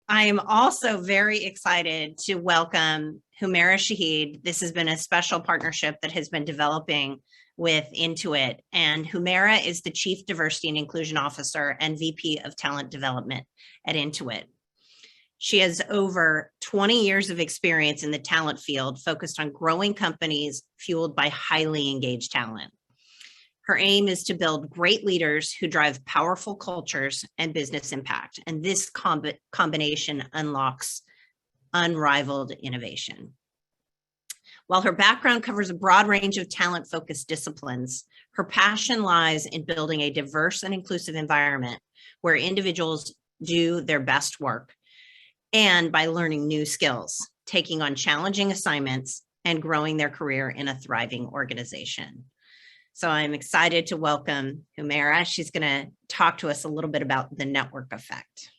I am also very excited to welcome Humera Shahid. This has been a special partnership that has been developing with Intuit, and Humera is the Chief Diversity and Inclusion Officer and VP of Talent Development at Intuit. She has over 20 years of experience in the talent field, focused on growing companies fueled by highly engaged talent. Her aim is to build great leaders who drive powerful cultures and business impact. And this combination unlocks unrivaled innovation. While her background covers a broad range of talent-focused disciplines, her passion lies in building a diverse and inclusive environment where individuals do their best work, and by learning new skills, taking on challenging assignments, and growing their career in a thriving organization. So I'm excited to welcome Humera. She's going to talk to us a little bit about the network effect.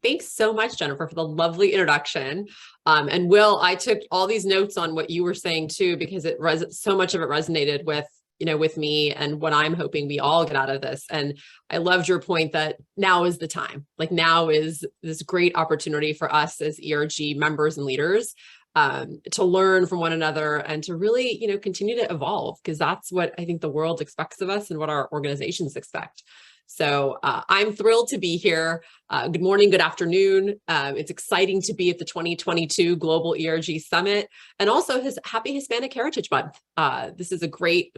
Thanks so much, Jennifer, for the lovely introduction. And Will, I took all these notes on what you were saying too, because so much of it resonated with, with me and what I'm hoping we all get out of this. And I loved your point that now is the time. Like now is this great opportunity for us as ERG members and leaders to learn from one another and to really, continue to evolve, because that's what I think the world expects of us and what our organizations expect. So I'm thrilled to be here. Good morning, good afternoon. It's exciting to be at the 2022 Global ERG Summit, and also Happy Hispanic Heritage Month. This is a great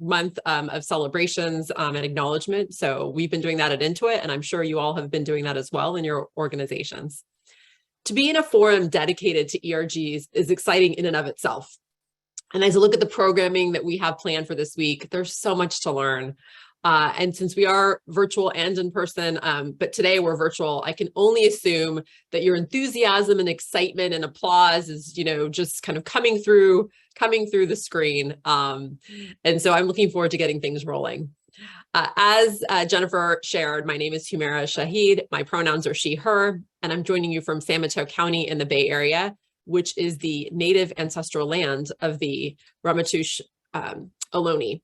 month of celebrations and acknowledgement. So we've been doing that at Intuit, and I'm sure you all have been doing that as well in your organizations. To be in a forum dedicated to ERGs is exciting in and of itself. And as I look at the programming that we have planned for this week, there's so much to learn. And since we are virtual and in person, but today we're virtual, I can only assume that your enthusiasm and excitement and applause is, just kind of coming through the screen. And so I'm looking forward to getting things rolling. As Jennifer shared, my name is Humera Shahid. My pronouns are she, her, and I'm joining you from San Mateo County in the Bay Area, which is the native ancestral land of the Ramaytush Ohlone.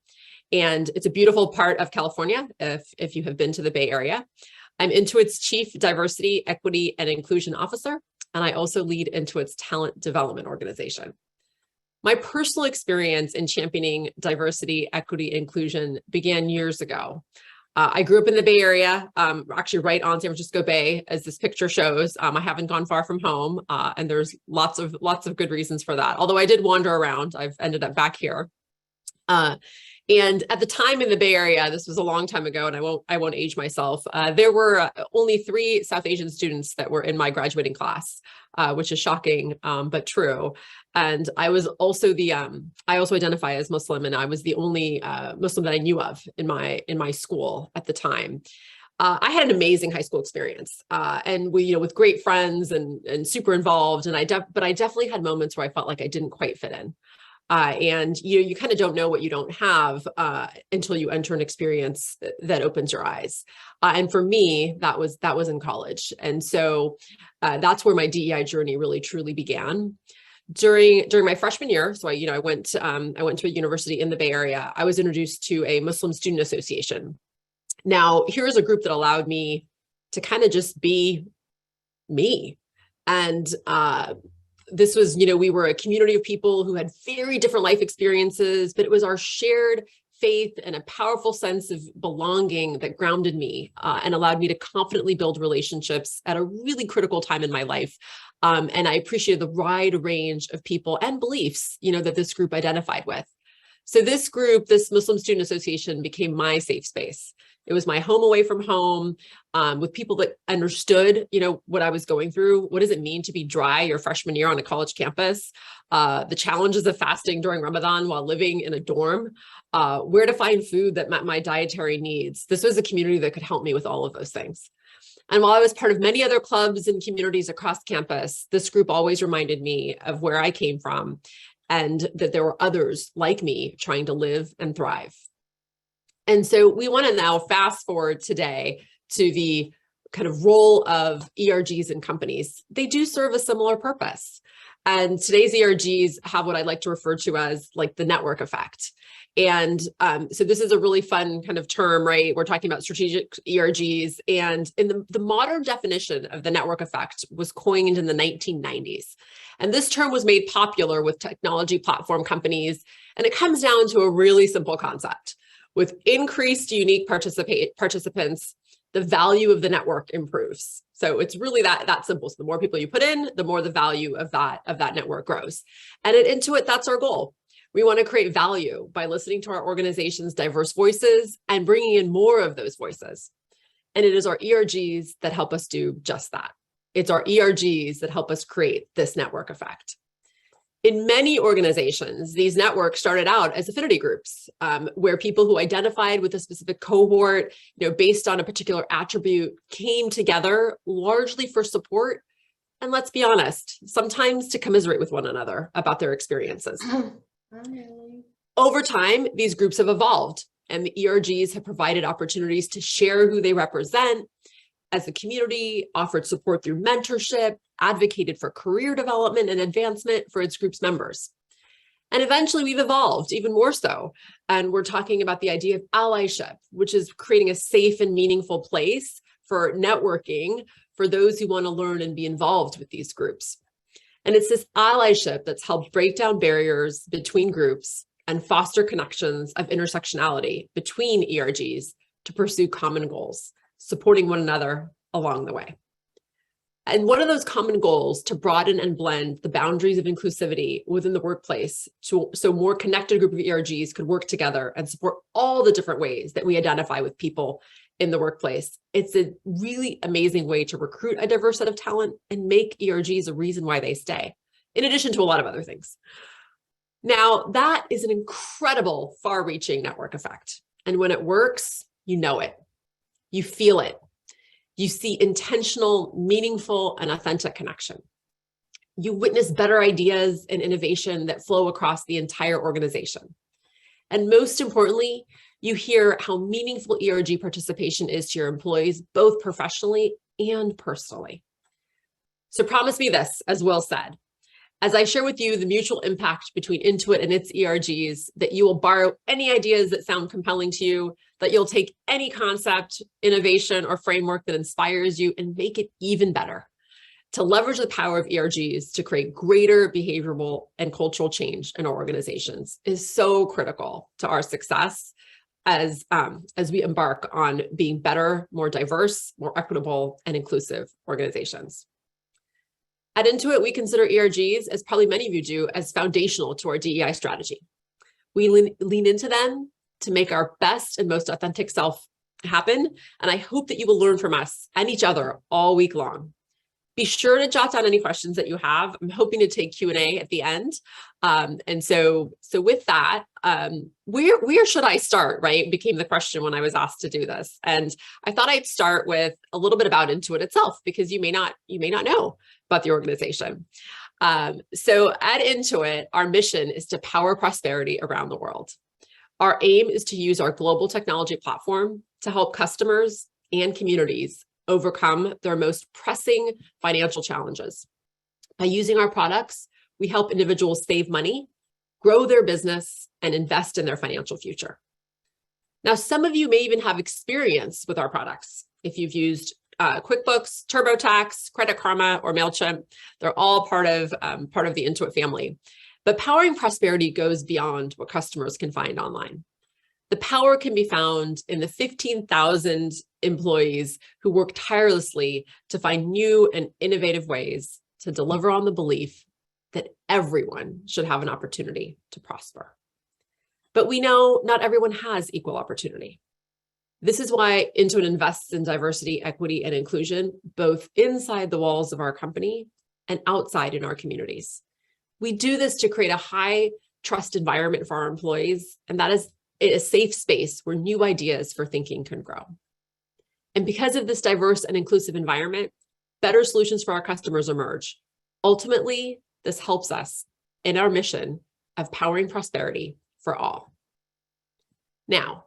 And it's a beautiful part of California, if you have been to the Bay Area. I'm Intuit's Chief Diversity, Equity, and Inclusion Officer, and I also lead Intuit's Talent Development Organization. My personal experience in championing diversity, equity, and inclusion began years ago. I grew up in the Bay Area, actually right on San Francisco Bay, as this picture shows. I haven't gone far from home, and there's lots of good reasons for that. Although I did wander around, I've ended up back here. And at the time in the Bay Area, this was a long time ago, and I won't age myself. There were only 3 South Asian students that were in my graduating class, which is shocking, but true. And I was also I also identify as Muslim, and I was the only Muslim that I knew of in my school at the time. I had an amazing high school experience, and we, with great friends and super involved. And but I definitely had moments where I felt like I didn't quite fit in. And you kind of don't know what you don't have until you enter an experience that opens your eyes. And for me, that was in college. And so that's where my DEI journey really truly began. During my freshman year, so I went to a university in the Bay Area. I was introduced to a Muslim Student Association. Now, here's a group that allowed me to kind of just be me. And this was, we were a community of people who had very different life experiences, but it was our shared faith and a powerful sense of belonging that grounded me and allowed me to confidently build relationships at a really critical time in my life. And I appreciated the wide range of people and beliefs, that this group identified with. So this group, this Muslim Student Association, became my safe space. It was my home away from home, with people that understood, what I was going through. What does it mean to be dry your freshman year on a college campus? The challenges of fasting during Ramadan while living in a dorm, where to find food that met my dietary needs. This was a community that could help me with all of those things. And while I was part of many other clubs and communities across campus, this group always reminded me of where I came from and that there were others like me trying to live and thrive. And so we want to now fast forward today to the kind of role of ERGs in companies. They do serve a similar purpose. And today's ERGs have what I like to refer to as like the network effect. And so this is a really fun kind of term, right? We're talking about strategic ERGs. And in the modern definition of the network effect was coined in the 1990s. And this term was made popular with technology platform companies. And it comes down to a really simple concept. With increased unique participants, the value of the network improves. So it's really that simple. So the more people you put in, the more the value of that network grows. And at Intuit, that's our goal. We want to create value by listening to our organization's diverse voices and bringing in more of those voices. And it is our ERGs that help us do just that. It's our ERGs that help us create this network effect. In many organizations, these networks started out as affinity groups, where people who identified with a specific cohort, based on a particular attribute, came together largely for support. And let's be honest, sometimes to commiserate with one another about their experiences. Over time, these groups have evolved, and the ERGs have provided opportunities to share who they represent as a community, offered support through mentorship, advocated for career development and advancement for its group's members. And eventually we've evolved even more so. And we're talking about the idea of allyship, which is creating a safe and meaningful place for networking for those who want to learn and be involved with these groups. And it's this allyship that's helped break down barriers between groups and foster connections of intersectionality between ERGs to pursue common goals, supporting one another along the way. And one of those common goals to broaden and blend the boundaries of inclusivity within the workplace so more connected group of ERGs could work together and support all the different ways that we identify with people in the workplace. It's a really amazing way to recruit a diverse set of talent and make ERGs a reason why they stay, in addition to a lot of other things. Now, that is an incredible far-reaching network effect. And when it works, you know it. You feel it. You see intentional, meaningful, and authentic connection. You witness better ideas and innovation that flow across the entire organization. And most importantly, you hear how meaningful ERG participation is to your employees, both professionally and personally. So promise me this, as Will said, as I share with you the mutual impact between Intuit and its ERGs, that you will borrow any ideas that sound compelling to you, that you'll take any concept, innovation, or framework that inspires you and make it even better. To leverage the power of ERGs to create greater behavioral and cultural change in our organizations is so critical to our success as we embark on being better, more diverse, more equitable, and inclusive organizations. At Intuit, we consider ERGs, as probably many of you do, as foundational to our DEI strategy. We lean into them to make our best and most authentic self happen, and I hope that you will learn from us and each other all week long. Be sure to jot down any questions that you have. I'm hoping to take Q&A at the end. And so with that, where should I start, right? Became the question when I was asked to do this. And I thought I'd start with a little bit about Intuit itself, because you may not know about the organization. So at Intuit, our mission is to power prosperity around the world. Our aim is to use our global technology platform to help customers and communities overcome their most pressing financial challenges. By using our products, we help individuals save money, grow their business, and invest in their financial future. Now, some of you may even have experience with our products. If you've used QuickBooks, TurboTax, Credit Karma, or MailChimp, they're all part of the Intuit family. But powering prosperity goes beyond what customers can find online. The power can be found in the 15,000 employees who work tirelessly to find new and innovative ways to deliver on the belief that everyone should have an opportunity to prosper. But we know not everyone has equal opportunity. This is why Intuit invests in diversity, equity, and inclusion, both inside the walls of our company and outside in our communities. We do this to create a high trust environment for our employees, and that is a safe space where new ideas for thinking can grow. And because of this diverse and inclusive environment, better solutions for our customers emerge. Ultimately, this helps us in our mission of powering prosperity for all. Now,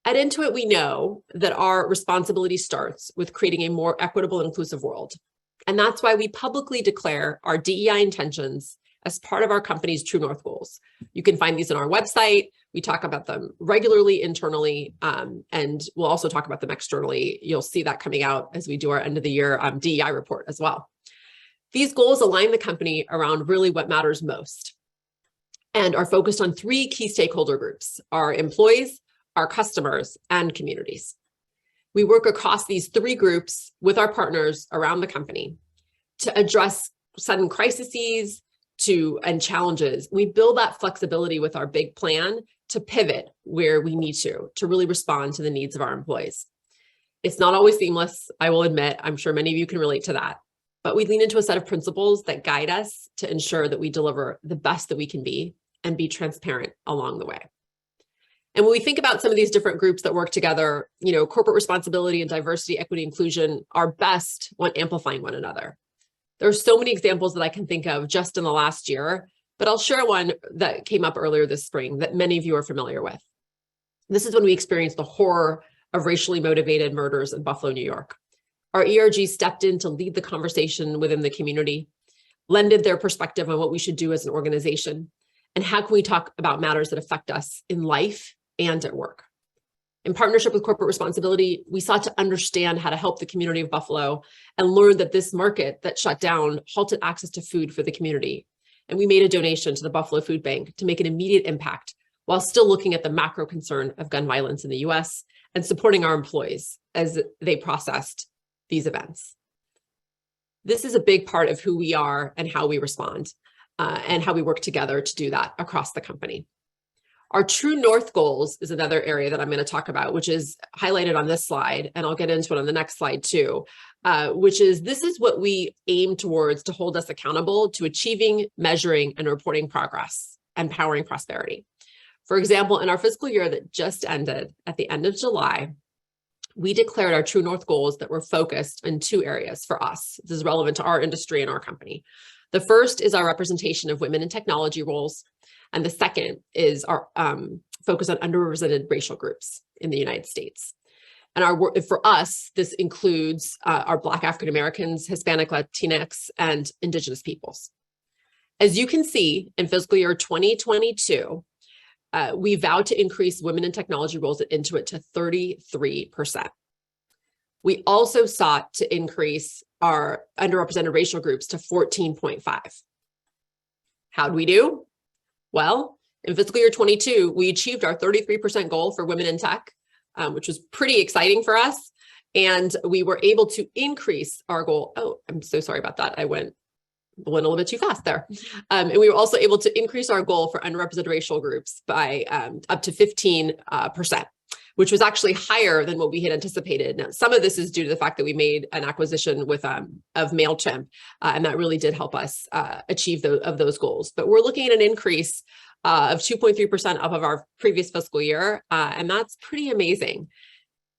at Intuit, we know that our responsibility starts with creating a more equitable and inclusive world. And that's why we publicly declare our DEI intentions as part of our company's True North goals. You can find these on our website. We talk about them regularly internally, and we'll also talk about them externally. You'll see that coming out as we do our end of the year DEI report as well. These goals align the company around really what matters most and are focused on 3 key stakeholder groups: our employees, our customers, and communities. We work across these 3 groups with our partners around the company to address sudden crises and challenges. We build that flexibility with our big plan to pivot where we need to really respond to the needs of our employees. It's not always seamless, I will admit. I'm sure many of you can relate to that. But we lean into a set of principles that guide us to ensure that we deliver the best that we can be and be transparent along the way. And when we think about some of these different groups that work together, corporate responsibility and diversity, equity, inclusion are best when amplifying one another. There are so many examples that I can think of just in the last year, but I'll share one that came up earlier this spring that many of you are familiar with. This is when we experienced the horror of racially motivated murders in Buffalo, New York. Our ERG stepped in to lead the conversation within the community, lended their perspective on what we should do as an organization, and how can we talk about matters that affect us in life and at work. In partnership with corporate responsibility, we sought to understand how to help the community of Buffalo and learned that this market that shut down halted access to food for the community. And we made a donation to the Buffalo Food Bank to make an immediate impact while still looking at the macro concern of gun violence in the US and supporting our employees as they processed these events. This is a big part of who we are and how we respond and how we work together to do that across the company. Our True North goals is another area that I'm going to talk about, which is highlighted on this slide, and I'll get into it on the next slide too, which is this is what we aim towards to hold us accountable to achieving, measuring, and reporting progress and powering prosperity. For example, in our fiscal year that just ended at the end of July, we declared our True North goals that were focused in 2 areas for us. This is relevant to our industry and our company. The first is our representation of women in technology roles. And the second is our focus on underrepresented racial groups in the United States. And our work for us, this includes our Black African Americans, Hispanic, Latinx, and Indigenous peoples. As you can see, in fiscal year 2022, we vowed to increase women in technology roles at Intuit to 33%. We also sought to increase our underrepresented racial groups to 14.5. How'd we do? Well, in fiscal year 22, we achieved our 33% goal for women in tech, which was pretty exciting for us. And we were able to increase our goal. Oh, I'm so sorry about that. I went a little bit too fast there. And we were also able to increase our goal for underrepresented racial groups by up to 15%, which was actually higher than what we had anticipated. Now, some of this is due to the fact that we made an acquisition with of MailChimp, and that really did help us achieve those goals. But we're looking at an increase of 2.3% up of our previous fiscal year, and that's pretty amazing.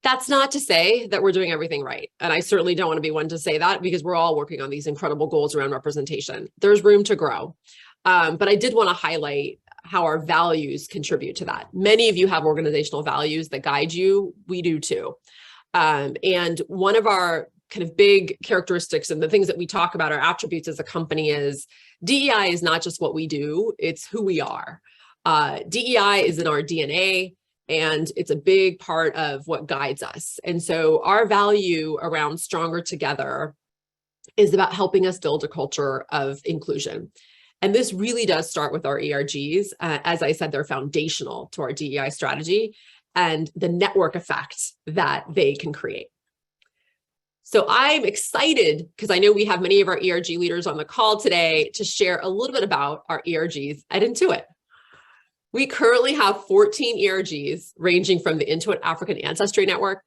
That's not to say that we're doing everything right. And I certainly don't want to be one to say that because we're all working on these incredible goals around representation. There's room to grow. But I did want to highlight how our values contribute to that. Many of you have organizational values that guide you. We do too. And one of our kind of big characteristics and the things that we talk about, our attributes as a company, is DEI is not just what we do, it's who we are. DEI is in our DNA, and it's a big part of what guides us. And so our value around Stronger Together is about helping us build a culture of inclusion. And this really does start with our ERGs. As I said, they're foundational to our DEI strategy and the network effect that they can create. So I'm excited because I know we have many of our ERG leaders on the call today to share a little bit about our ERGs at Intuit. We currently have 14 ERGs ranging from the Intuit African Ancestry Network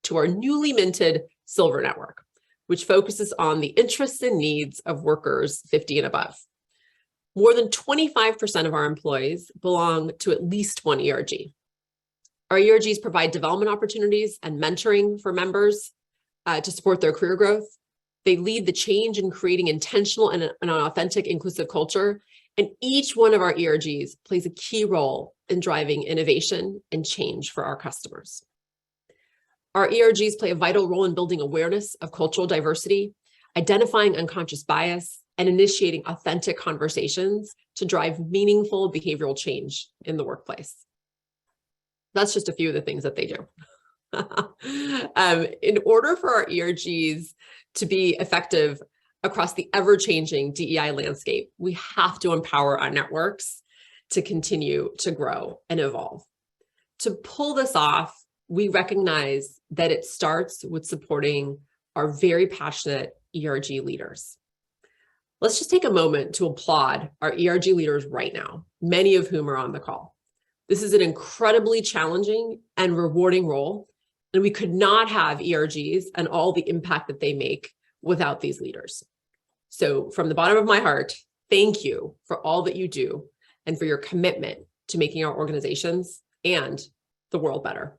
to our newly minted Silver Network, which focuses on the interests and needs of workers 50 and above. More than 25% of our employees belong to at least one ERG. Our ERGs provide development opportunities and mentoring for members to support their career growth. They lead the change in creating intentional and an authentic inclusive culture. And each one of our ERGs plays a key role in driving innovation and change for our customers. Our ERGs play a vital role in building awareness of cultural diversity identifying unconscious bias, and initiating authentic conversations to drive meaningful behavioral change in the workplace. That's just a few of the things that they do. In order for our ERGs to be effective across the ever-changing DEI landscape, we have to empower our networks to continue to grow and evolve. To pull this off, we recognize that it starts with supporting our very passionate ERG leaders. Let's just take a moment to applaud our ERG leaders right now, many of whom are on the call. This is an incredibly challenging and rewarding role, and we could not have ERGs and all the impact that they make without these leaders. So from the bottom of my heart, thank you for all that you do and for your commitment to making our organizations and the world better.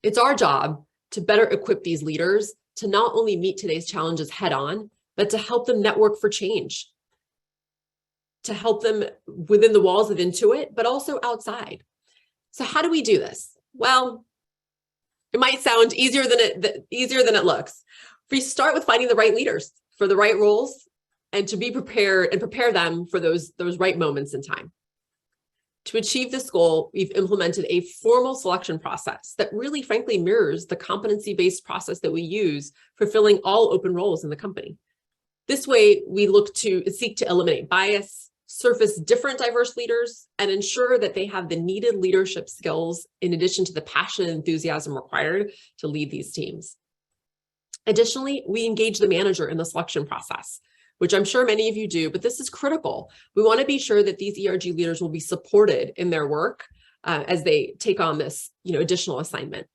It's our job to better equip these leaders to not only meet today's challenges head on, but to help them network for change, to help them within the walls of Intuit, but also outside. So how do we do this? Well, it might sound easier than it looks. We start with finding the right leaders for the right roles and to be prepared and prepare them for those right moments in time. To achieve this goal, we've implemented a formal selection process that really, frankly, mirrors the competency-based process that we use for filling all open roles in the company. This way, we seek to eliminate bias, surface different diverse leaders, and ensure that they have the needed leadership skills in addition to the passion and enthusiasm required to lead these teams. Additionally, we engage the manager in the selection process, which I'm sure many of you do, but this is critical. We want to be sure that these ERG leaders will be supported in their work as they take on this additional assignment.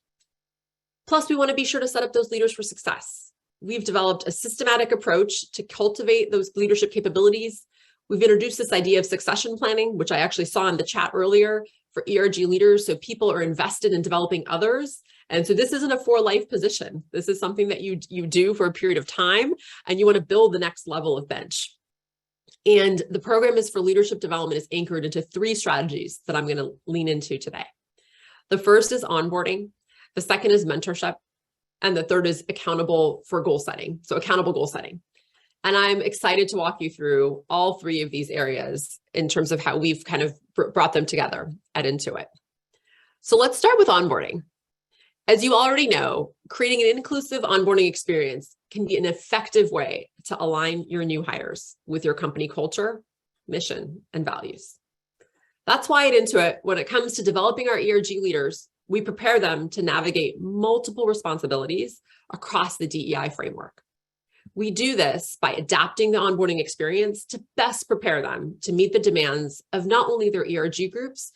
Plus, we want to be sure to set up those leaders for success. We've developed a systematic approach to cultivate those leadership capabilities. We've introduced this idea of succession planning, which I actually saw in the chat earlier for ERG leaders. So people are invested in developing others. And so this isn't a for life position. This is something that you do for a period of time, and you want to build the next level of bench. And the program is for leadership development is anchored into 3 strategies that I'm going to lean into today. The first is onboarding. The second is mentorship. And the third is accountable goal setting. And I'm excited to walk you through all 3 of these areas in terms of how we've kind of brought them together at Intuit. So let's start with onboarding. As you already know, creating an inclusive onboarding experience can be an effective way to align your new hires with your company culture, mission, and values. That's why at Intuit, when it comes to developing our ERG leaders, we prepare them to navigate multiple responsibilities across the DEI framework. We do this by adapting the onboarding experience to best prepare them to meet the demands of not only their ERG groups,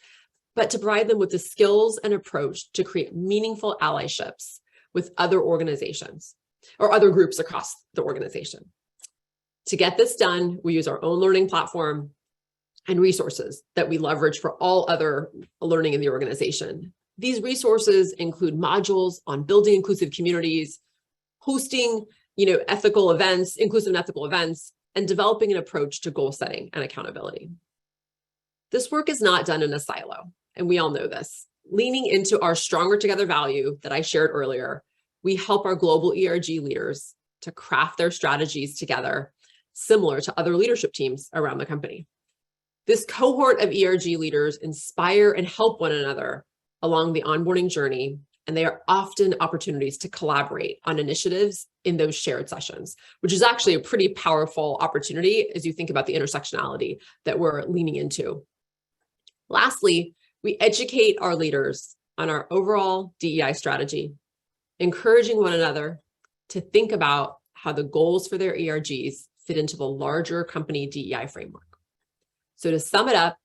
but to provide them with the skills and approach to create meaningful allyships with other organizations or other groups across the organization. To get this done, we use our own learning platform and resources that we leverage for all other learning in the organization. These resources include modules on building inclusive communities, hosting, ethical events, inclusive and ethical events, and developing an approach to goal setting and accountability. This work is not done in a silo, and we all know this. Leaning into our Stronger Together value that I shared earlier, we help our global ERG leaders to craft their strategies together, similar to other leadership teams around the company. This cohort of ERG leaders inspire and help one another along the onboarding journey, and they are often opportunities to collaborate on initiatives in those shared sessions, which is actually a pretty powerful opportunity as you think about the intersectionality that we're leaning into. Lastly, we educate our leaders on our overall DEI strategy, encouraging one another to think about how the goals for their ERGs fit into the larger company DEI framework. So to sum it up,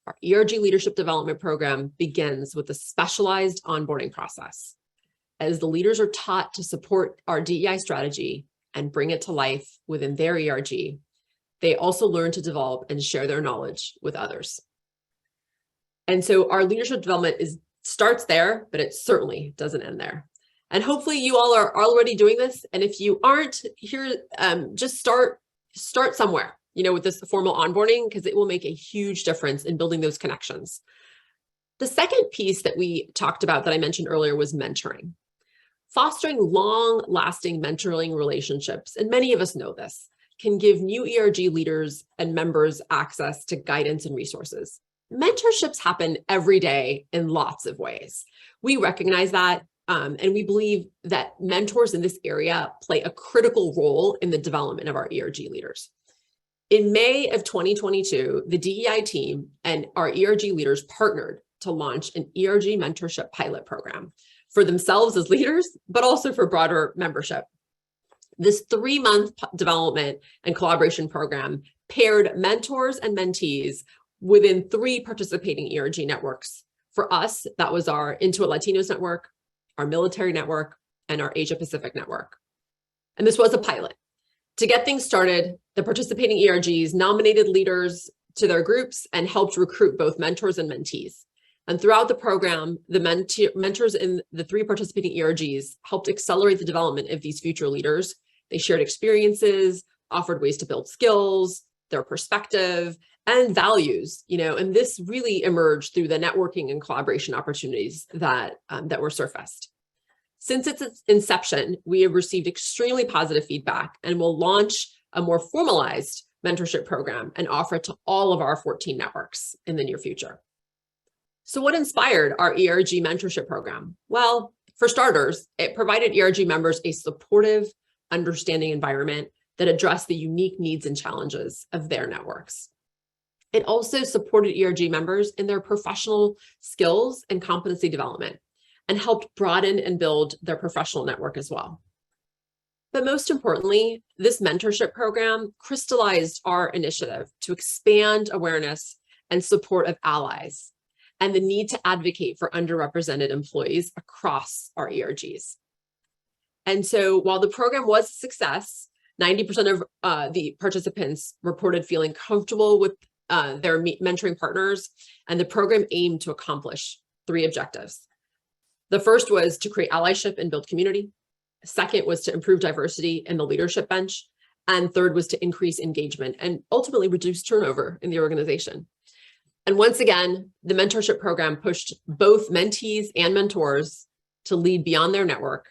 our ERG leadership development program begins with a specialized onboarding process. As the leaders are taught to support our DEI strategy and bring it to life within their ERG, they also learn to develop and share their knowledge with others. And so our leadership development starts there, but it certainly doesn't end there. And hopefully you all are already doing this. And if you aren't here, just start somewhere, with this formal onboarding, because it will make a huge difference in building those connections. The second piece that we talked about that I mentioned earlier was mentoring. Fostering long-lasting mentoring relationships, and many of us know this, can give new ERG leaders and members access to guidance and resources. Mentorships happen every day in lots of ways. We recognize that, and we believe that mentors in this area play a critical role in the development of our ERG leaders. In May of 2022, the DEI team and our ERG leaders partnered to launch an ERG mentorship pilot program for themselves as leaders, but also for broader membership. This 3-month development and collaboration program paired mentors and mentees within 3 participating ERG networks. For us, that was our Intuit Latinos network, our military network, and our Asia Pacific network. And this was a pilot. To get things started, the participating ERGs nominated leaders to their groups and helped recruit both mentors and mentees. And throughout the program, the mentors in the 3 participating ERGs helped accelerate the development of these future leaders. They shared experiences, offered ways to build skills, their perspective, and values, and this really emerged through the networking and collaboration opportunities that were surfaced. Since its inception, we have received extremely positive feedback and will launch a more formalized mentorship program and offer it to all of our 14 networks in the near future. So what inspired our ERG mentorship program? Well, for starters, it provided ERG members a supportive, understanding environment that addressed the unique needs and challenges of their networks. It also supported ERG members in their professional skills and competency development and helped broaden and build their professional network as well. But most importantly, this mentorship program crystallized our initiative to expand awareness and support of allies and the need to advocate for underrepresented employees across our ERGs. And so while the program was a success, 90% of the participants reported feeling comfortable with their mentoring partners, and the program aimed to accomplish 3 objectives. The first was to create allyship and build community. Second was to improve diversity in the leadership bench. And third was to increase engagement and ultimately reduce turnover in the organization. And once again, the mentorship program pushed both mentees and mentors to lead beyond their network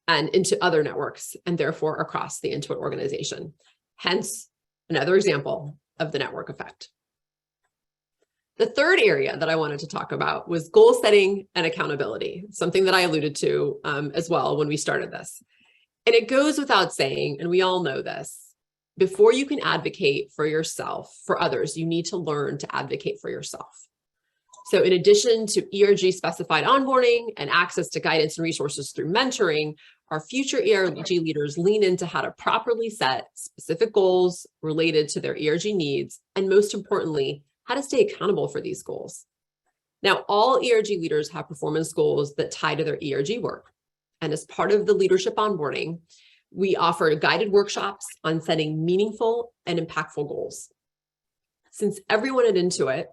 and into other networks, and therefore across the Intuit organization. Hence, another example of the network effect. The third area that I wanted to talk about was goal setting and accountability, something that I alluded to as well when we started this. And it goes without saying, and we all know this, before you can advocate for yourself, for others, you need to learn to advocate for yourself. So in addition to ERG specified onboarding and access to guidance and resources through mentoring, our future ERG leaders lean into how to properly set specific goals related to their ERG needs, and most importantly, how to stay accountable for these goals. Now, all ERG leaders have performance goals that tie to their ERG work. And as part of the leadership onboarding, we offer guided workshops on setting meaningful and impactful goals. Since everyone at Intuit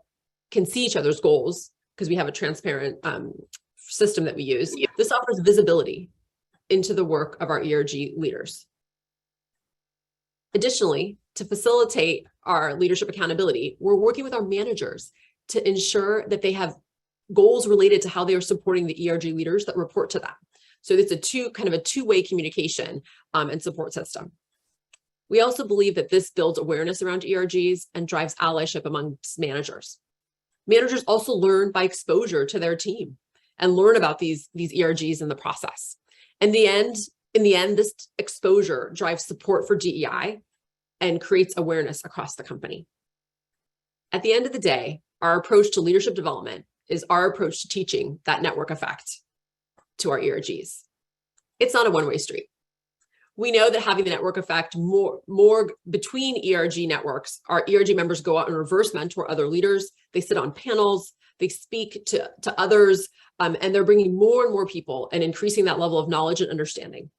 can see each other's goals, because we have a transparent system that we use, this offers visibility into the work of our ERG leaders. Additionally, to facilitate our leadership accountability, we're working with our managers to ensure that they have goals related to how they are supporting the ERG leaders that report to them. So it's a two-way communication and support system. We also believe that this builds awareness around ERGs and drives allyship amongst managers. Managers also learn by exposure to their team and learn about these ERGs in the process. In the end, this exposure drives support for DEI and creates awareness across the company. At the end of the day, our approach to leadership development is our approach to teaching that network effect to our ERGs. It's not a one-way street. We know that having the network effect more between ERG networks, our ERG members go out and reverse mentor other leaders. They sit on panels, they speak to others, and they're bringing more and more people and increasing that level of knowledge and understanding.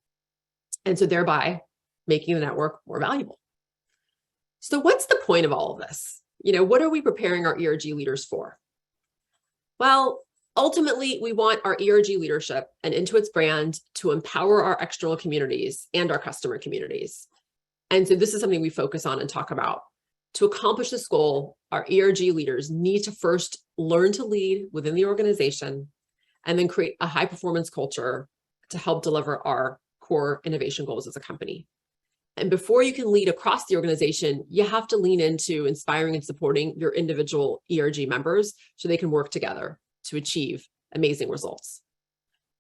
And so thereby making the network more valuable. So what's the point of all of this? What are we preparing our ERG leaders for? Well, ultimately, we want our ERG leadership and Intuit's brand to empower our external communities and our customer communities. And so this is something we focus on and talk about. To accomplish this goal, our ERG leaders need to first learn to lead within the organization and then create a high-performance culture to help deliver our core innovation goals as a company. And before you can lead across the organization, you have to lean into inspiring and supporting your individual ERG members so they can work together to achieve amazing results.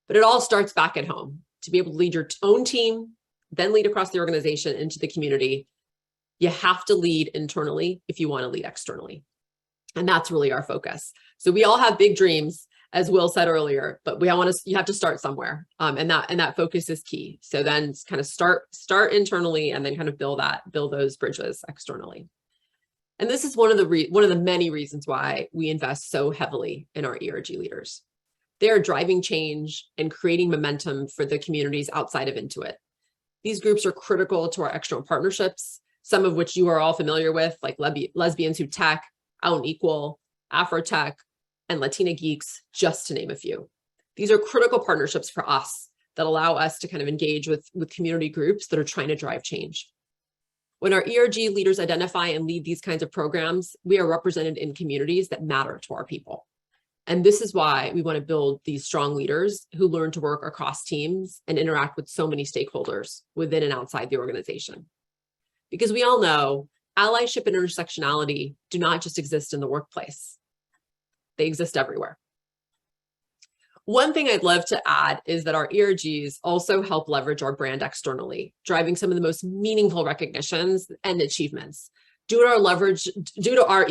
But it all starts back at home. To be able to lead your own team, then lead across the organization into the community, you have to lead internally if you want to lead externally. And that's really our focus. So we all have big dreams, as Will said earlier, but you have to start somewhere. And that focus is key. So then kind of start internally and then kind of build those bridges externally. And this is one of the many reasons why we invest so heavily in our ERG leaders. They are driving change and creating momentum for the communities outside of Intuit. These groups are critical to our external partnerships, some of which you are all familiar with, like Lesbians Who Tech, Out and Equal, Afrotech, and Latina Geeks, just to name a few. These are critical partnerships for us that allow us to kind of engage with community groups that are trying to drive change. When our ERG leaders identify and lead these kinds of programs, we are represented in communities that matter to our people. And this is why we want to build these strong leaders who learn to work across teams and interact with so many stakeholders within and outside the organization. Because we all know allyship and intersectionality do not just exist in the workplace. They exist everywhere. One thing I'd love to add is that our ERGs also help leverage our brand externally, driving some of the most meaningful recognitions and achievements. Due to our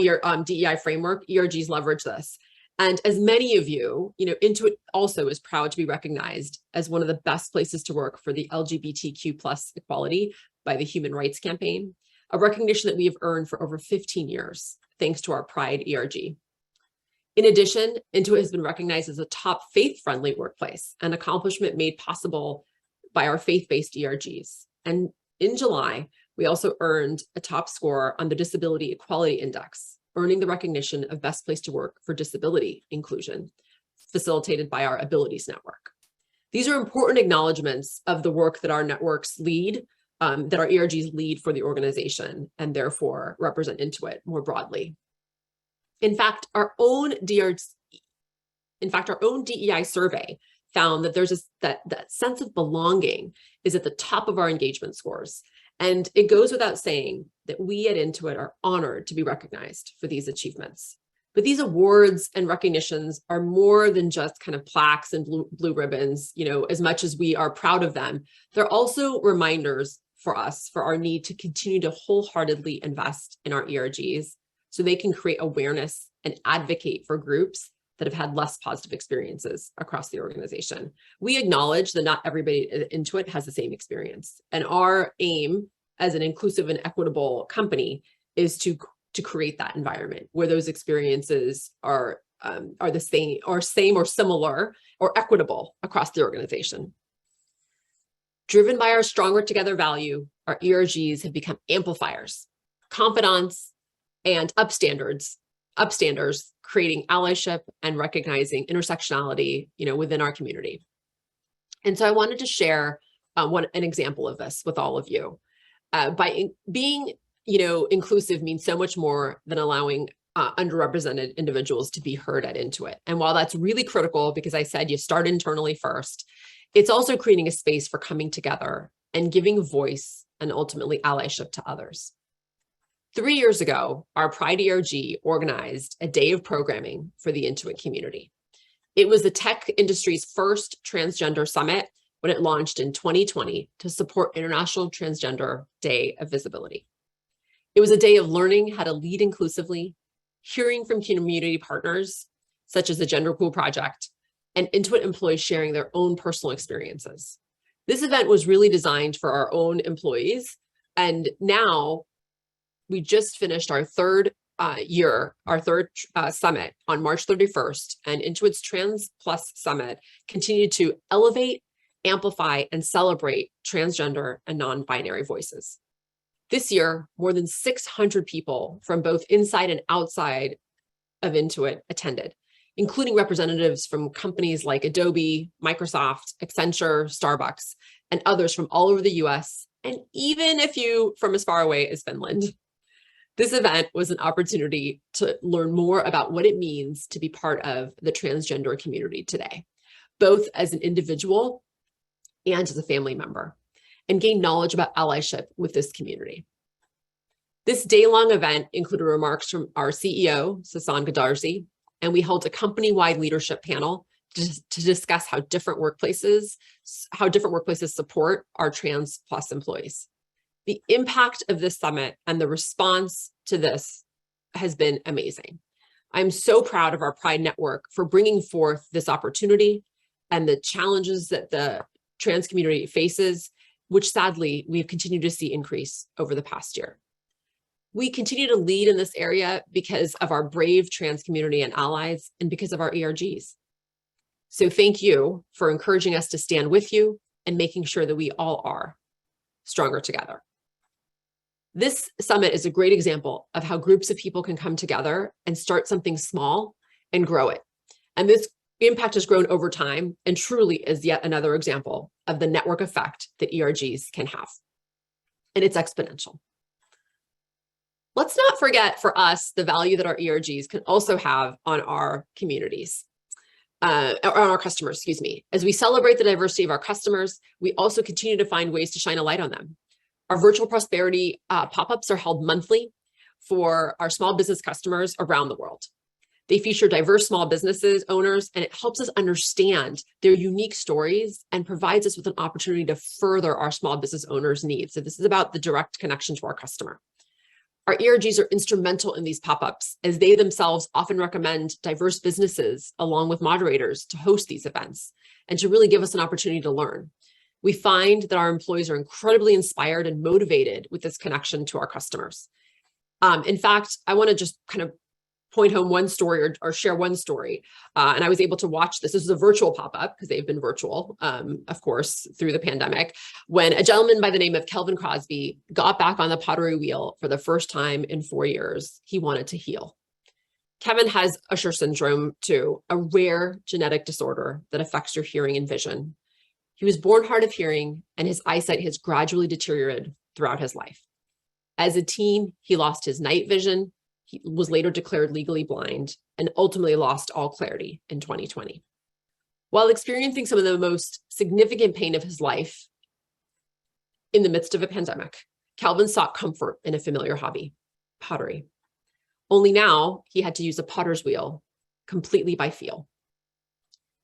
DEI framework, ERGs leverage this. And as many of you, Intuit also is proud to be recognized as one of the best places to work for the LGBTQ+ equality by the Human Rights Campaign, a recognition that we have earned for over 15 years, thanks to our Pride ERG. In addition, Intuit has been recognized as a top faith-friendly workplace, an accomplishment made possible by our faith-based ERGs. And in July, we also earned a top score on the Disability Equality Index, earning the recognition of Best Place to Work for Disability Inclusion, facilitated by our Abilities Network. These are important acknowledgements of the work that our networks lead, that our ERGs lead for the organization, and therefore represent Intuit more broadly. In fact, our own DEI survey found that that sense of belonging is at the top of our engagement scores. And it goes without saying that we at Intuit are honored to be recognized for these achievements. But these awards and recognitions are more than just kind of plaques and blue ribbons, as much as we are proud of them. They're also reminders for us for our need to continue to wholeheartedly invest in our ERGs so they can create awareness and advocate for groups that have had less positive experiences across the organization. We acknowledge that not everybody at Intuit has the same experience. And our aim as an inclusive and equitable company is to create that environment where those experiences are the same or similar or equitable across the organization. Driven by our stronger together value, our ERGs have become amplifiers, confidants, and upstanders, creating allyship and recognizing intersectionality, within our community. And so I wanted to share an example of this with all of you. By being, inclusive means so much more than allowing underrepresented individuals to be heard at Intuit. And while that's really critical, because I said you start internally first, it's also creating a space for coming together and giving voice and ultimately allyship to others. 3 years ago, our Pride ERG organized a day of programming for the Intuit community. It was the tech industry's first transgender summit when it launched in 2020 to support International Transgender Day of Visibility. It was a day of learning how to lead inclusively, hearing from community partners, such as the Gender Pool Project, and Intuit employees sharing their own personal experiences. This event was really designed for our own employees, and now we just finished our third summit on March 31st, and Intuit's Trans Plus Summit continued to elevate, amplify, and celebrate transgender and non-binary voices. This year, more than 600 people from both inside and outside of Intuit attended, including representatives from companies like Adobe, Microsoft, Accenture, Starbucks, and others from all over the US, and even a few from as far away as Finland. This event was an opportunity to learn more about what it means to be part of the transgender community today, both as an individual and as a family member, and gain knowledge about allyship with this community. This day-long event included remarks from our CEO, Sasan Gadarzi, and we held a company-wide leadership panel to discuss how different workplaces support our trans plus employees. The impact of this summit and the response to this has been amazing. I'm so proud of our Pride Network for bringing forth this opportunity and the challenges that the trans community faces, which sadly we've continued to see increase over the past year. We continue to lead in this area because of our brave trans community and allies, and because of our ERGs. So thank you for encouraging us to stand with you and making sure that we all are stronger together. This summit is a great example of how groups of people can come together and start something small and grow it. And this impact has grown over time and truly is yet another example of the network effect that ERGs can have. And it's exponential. Let's not forget for us the value that our ERGs can also have on our communities. On our customers, excuse me. As we celebrate the diversity of our customers, we also continue to find ways to shine a light on them. Our virtual prosperity pop-ups are held monthly for our small business customers around the world. They feature diverse small businesses owners, and it helps us understand their unique stories and provides us with an opportunity to further our small business owners' needs. So this is about the direct connection to our customer. Our ERGs are instrumental in these pop-ups, as they themselves often recommend diverse businesses along with moderators to host these events and to really give us an opportunity to learn. We find that our employees are incredibly inspired and motivated with this connection to our customers. In fact, I want to just kind of point home one story or share one story. And I was able to watch this. This is a virtual pop-up because they've been virtual, of course, through the pandemic, when a gentleman by the name of Kelvin Crosby got back on the pottery wheel for the first time in 4 years. He wanted to heal. Kevin has Usher syndrome too, a rare genetic disorder that affects your hearing and vision. He was born hard of hearing, and his eyesight has gradually deteriorated throughout his life. As a teen, he lost his night vision. He was later declared legally blind and ultimately lost all clarity in 2020. While experiencing some of the most significant pain of his life in the midst of a pandemic, Calvin sought comfort in a familiar hobby, pottery. Only now he had to use a potter's wheel completely by feel.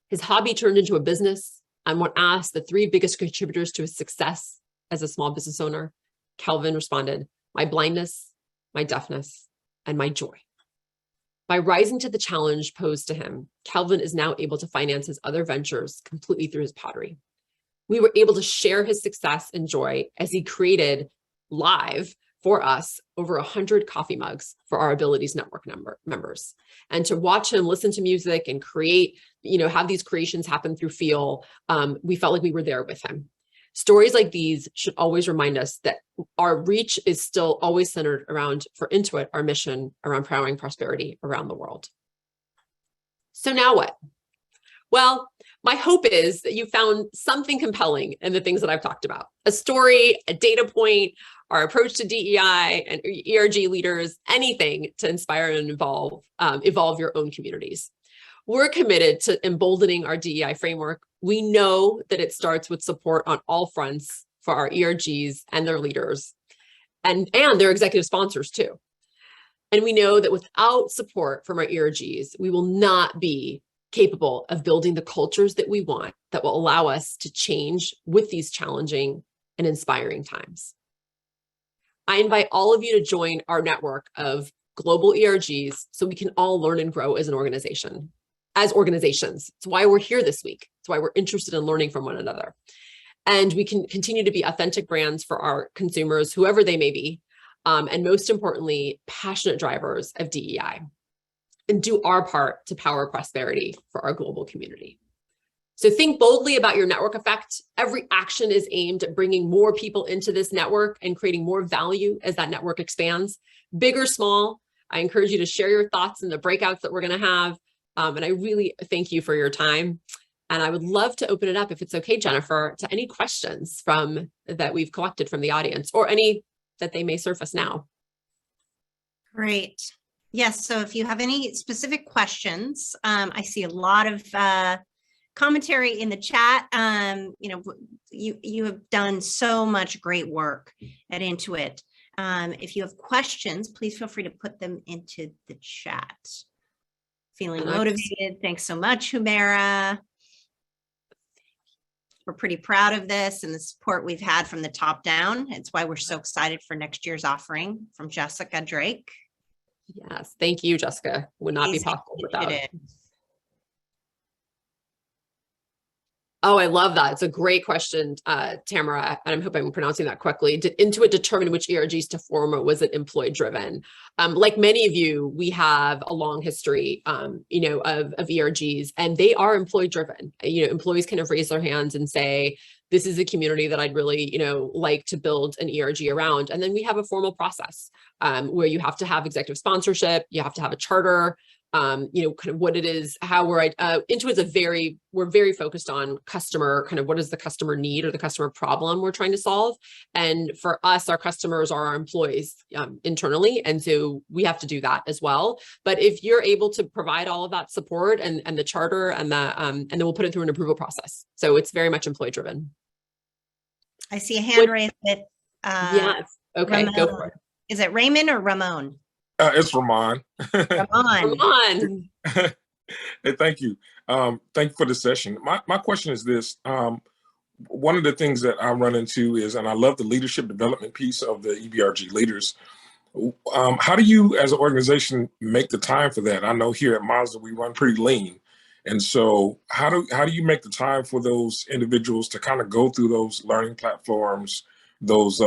His hobby turned into a business, and when asked the 3 biggest contributors to his success as a small business owner, Calvin responded, "My blindness, my deafness, and my joy." By rising to the challenge posed to him, Calvin is now able to finance his other ventures completely through his pottery. We were able to share his success and joy as he created live for us over 100 coffee mugs for our Abilities Network members. And to watch him listen to music and create, have these creations happen through feel, we felt like we were there with him. Stories like these should always remind us that our reach is still always centered around, for Intuit, our mission around powering prosperity around the world. So now what? Well, my hope is that you found something compelling in the things that I've talked about. A story, a data point, our approach to DEI and ERG leaders, anything to inspire and evolve your own communities. We're committed to emboldening our DEI framework. We know that it starts with support on all fronts for our ERGs and their leaders and their executive sponsors too. And we know that without support from our ERGs, we will not be capable of building the cultures that we want that will allow us to change with these challenging and inspiring times. I invite all of you to join our network of global ERGs so we can all learn and grow as an organization. As organizations. It's why we're here this week. It's why we're interested in learning from one another. And we can continue to be authentic brands for our consumers, whoever they may be, and most importantly, passionate drivers of DEI, and do our part to power prosperity for our global community. So think boldly about your network effect. Every action is aimed at bringing more people into this network and creating more value as that network expands. Big or small, I encourage you to share your thoughts in the breakouts that we're going to have. And I really thank you for your time. And I would love to open it up, if it's okay, Jennifer, to any questions that we've collected from the audience, or any that they may surface now. Great. Yes. So if you have any specific questions, I see a lot of commentary in the chat. You have done so much great work at Intuit. If you have questions, please feel free to put them into the chat. Feeling motivated. Thanks so much, Humera. We're pretty proud of this and the support we've had from the top down. It's why we're so excited for next year's offering from Jessica Drake. Yes, thank you, Jessica. Would not be possible without it. Oh, I love that. It's a great question, Tamara, and I hope I'm pronouncing that correctly. Did Intuit determine which ERGs to form, or was it employee driven? Like many of you, we have a long history, of ERGs, and they are employee driven. Employees kind of raise their hands and say, this is a community that I'd really, like to build an ERG around. And then we have a formal process where you have to have executive sponsorship, you have to have a charter, kind of what it is, how Intuit's we're very focused on customer, kind of what is the customer need or the customer problem we're trying to solve. And for us, our customers are our employees internally. And so we have to do that as well. But if you're able to provide all of that support and the charter and then we'll put it through an approval process. So it's very much employee driven. I see a hand raised with yes. Okay, Ramon. go for it. Is it Raymond or Ramon? It's Ramon. Ramon. Hey, thank you. Thank you for the session. My question is this. One of the things that I run into is, and I love the leadership development piece of the EBRG leaders. How do you, as an organization, make the time for that? I know here at Mazda, we run pretty lean. And so how do you make the time for those individuals to kind of go through those learning platforms, those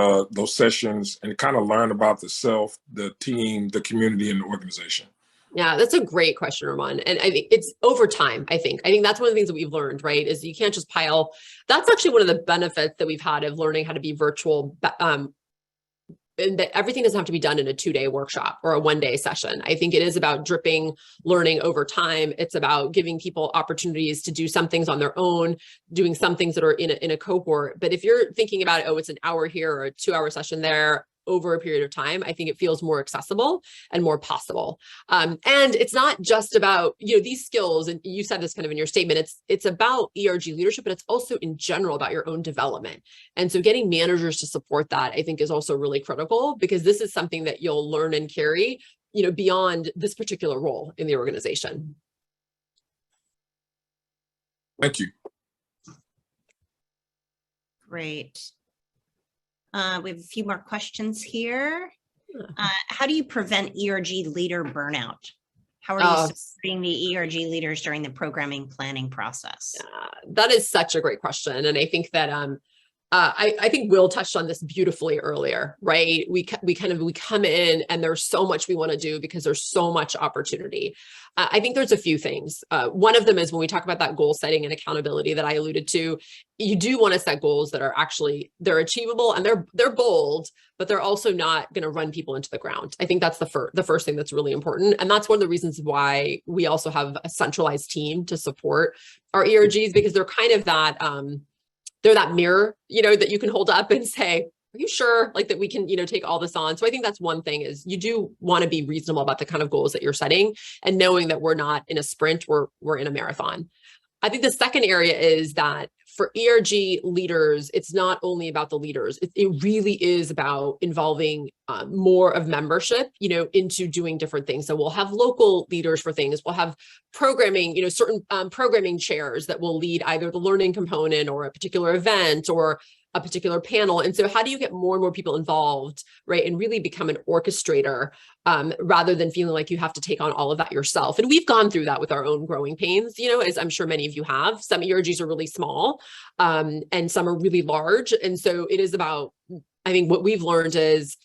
sessions, and kind of learn about the self, the team, the community, and the organization? Yeah, that's a great question, Ramon. And I think it's over time. I think that's one of the things that we've learned, right? Is you can't just pile. That's actually one of the benefits that we've had of learning how to be virtual. And that everything doesn't have to be done in a 2-day workshop or a 1-day session. I think it is about dripping learning over time. It's about giving people opportunities to do some things on their own, doing some things that are in a cohort. But if you're thinking about, it's an hour here or a 2-hour session there over a period of time, I think it feels more accessible and more possible. And it's not just about, these skills, and you said this kind of in your statement, it's about ERG leadership, but it's also in general about your own development. And so getting managers to support that, I think, is also really critical, because this is something that you'll learn and carry, beyond this particular role in the organization. Thank you. Great. We have a few more questions here. How do you prevent ERG leader burnout? How are you supporting the ERG leaders during the programming planning process? That is such a great question. And I think that I think Will touched on this beautifully earlier, right? We come in and there's so much we want to do because there's so much opportunity. I think there's a few things. One of them is when we talk about that goal setting and accountability that I alluded to, you do want to set goals that are they're achievable and they're bold, but they're also not going to run people into the ground. I think that's the first thing that's really important. And that's one of the reasons why we also have a centralized team to support our ERGs, because they're kind of they're that mirror, that you can hold up and say, are you sure that we can, take all this on? So I think that's one thing, is you do want to be reasonable about the kind of goals that you're setting and knowing that we're not in a sprint, we're in a marathon. I think the second area is that for ERG leaders, it's not only about the leaders. It really is about involving more of membership, into doing different things. So we'll have local leaders for things. We'll have programming, certain programming chairs that will lead either the learning component or a particular event or a particular panel. And so how do you get more and more people involved, right? And really become an orchestrator rather than feeling like you have to take on all of that yourself. And we've gone through that with our own growing pains, as I'm sure many of you have. Some ERGs are really small and some are really large. And so it is about, I think what we've learned is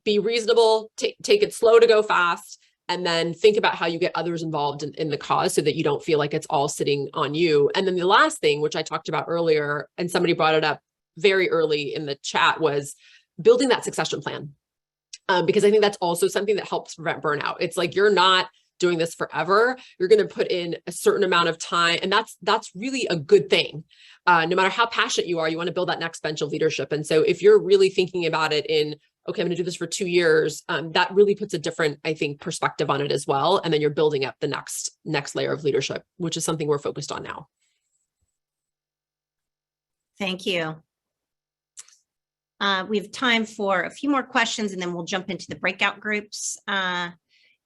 be reasonable, take it slow to go fast, and then think about how you get others involved in the cause so that you don't feel like it's all sitting on you. And then the last thing, which I talked about earlier, and somebody brought it up very early in the chat, was building that succession plan. Because I think that's also something that helps prevent burnout. It's like, you're not doing this forever. You're going to put in a certain amount of time. And that's really a good thing. No matter how passionate you are, you want to build that next bench of leadership. And so if you're really thinking about it in, okay, I'm going to do this for 2 years, that really puts a different, I think, perspective on it as well. And then you're building up the next layer of leadership, which is something we're focused on now. Thank you. We have time for a few more questions and then we'll jump into the breakout groups.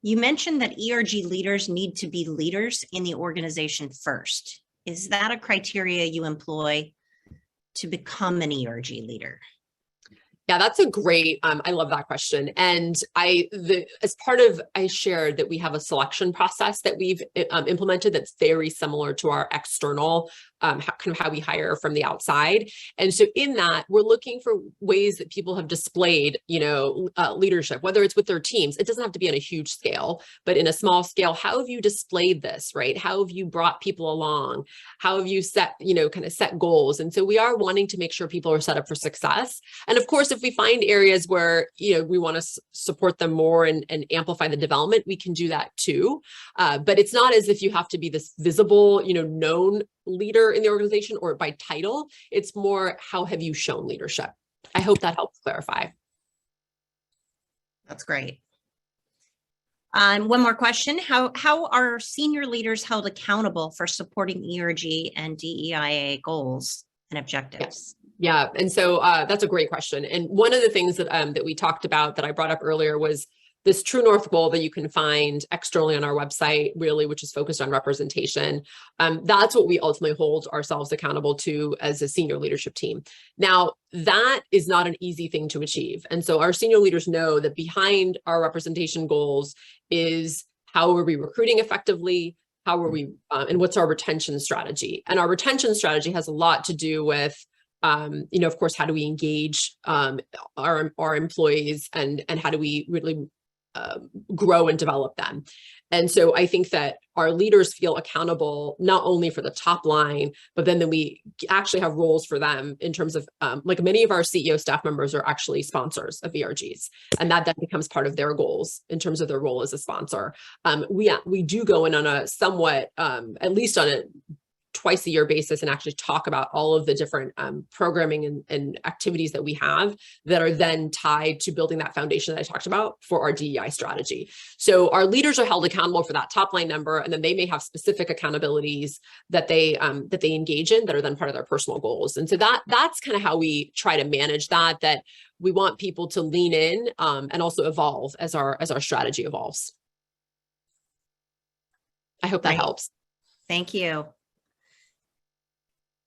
You mentioned that ERG leaders need to be leaders in the organization first. Is that a criteria you employ to become an ERG leader? Yeah, that's a great, I love that question. And as part of, I shared that we have a selection process that we've implemented that's very similar to our external, kind of how we hire from the outside. And so in that, we're looking for ways that people have displayed, leadership, whether it's with their teams. It doesn't have to be on a huge scale, but in a small scale, how have you displayed this, right? How have you brought people along? How have you set, kind of set goals? And so we are wanting to make sure people are set up for success. And of course, if we find areas where, we want to support them more and amplify the development, we can do that too. But it's not as if you have to be this visible, known leader in the organization or by title. It's more, how have you shown leadership? I hope that helps clarify. That's great. One more question. How are senior leaders held accountable for supporting ERG and DEIA goals and objectives? Yeah. And so that's a great question. And one of the things that that we talked about that I brought up earlier was this True North goal that you can find externally on our website, really, which is focused on representation. That's what we ultimately hold ourselves accountable to as a senior leadership team. Now, that is not an easy thing to achieve. And so our senior leaders know that behind our representation goals is how are we recruiting effectively? How are we, and what's our retention strategy? And our retention strategy has a lot to do with of course, how do we engage our employees and how do we really grow and develop them? And so I think that our leaders feel accountable not only for the top line, but then we actually have roles for them in terms of like many of our CEO staff members are actually sponsors of ERGs, and that then becomes part of their goals in terms of their role as a sponsor. We do go in on a somewhat, at least on a twice a year basis and actually talk about all of the different programming and activities that we have that are then tied to building that foundation that I talked about for our DEI strategy. So our leaders are held accountable for that top line number, and then they may have specific accountabilities that they engage in that are then part of their personal goals. And so that's kind of how we try to manage that we want people to lean in and also evolve as our strategy evolves. I hope that helps. Thank you.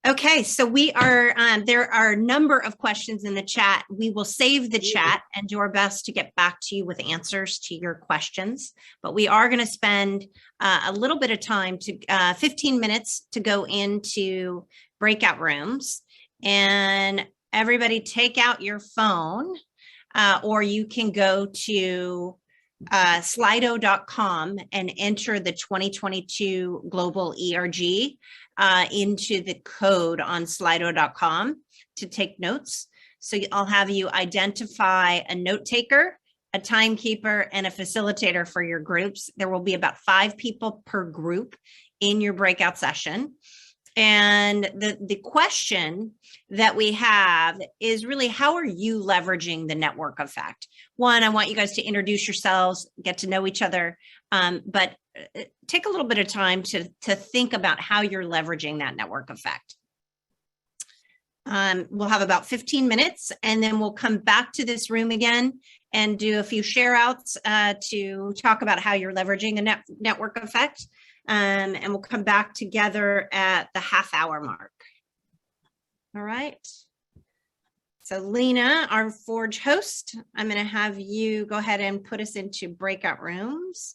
Okay, so there are a number of questions in the chat. We will save the chat and do our best to get back to you with answers to your questions. But we are going to spend a little bit of time 15 minutes to go into breakout rooms. And everybody take out your phone or you can go to slido.com and enter the 2022 Global ERG into the code on slido.com to take notes. So I'll have you identify a note taker, a timekeeper, and a facilitator for your groups. There will be about 5 people per group in your breakout session. And the question that we have is really, how are you leveraging the network effect? One, I want you guys to introduce yourselves, get to know each other, but take a little bit of time to think about how you're leveraging that network effect. We'll have about 15 minutes, and then we'll come back to this room again and do a few share outs to talk about how you're leveraging the network effect. And we'll come back together at the half-hour mark. All right. So Lena, our Forge host, I'm going to have you go ahead and put us into breakout rooms.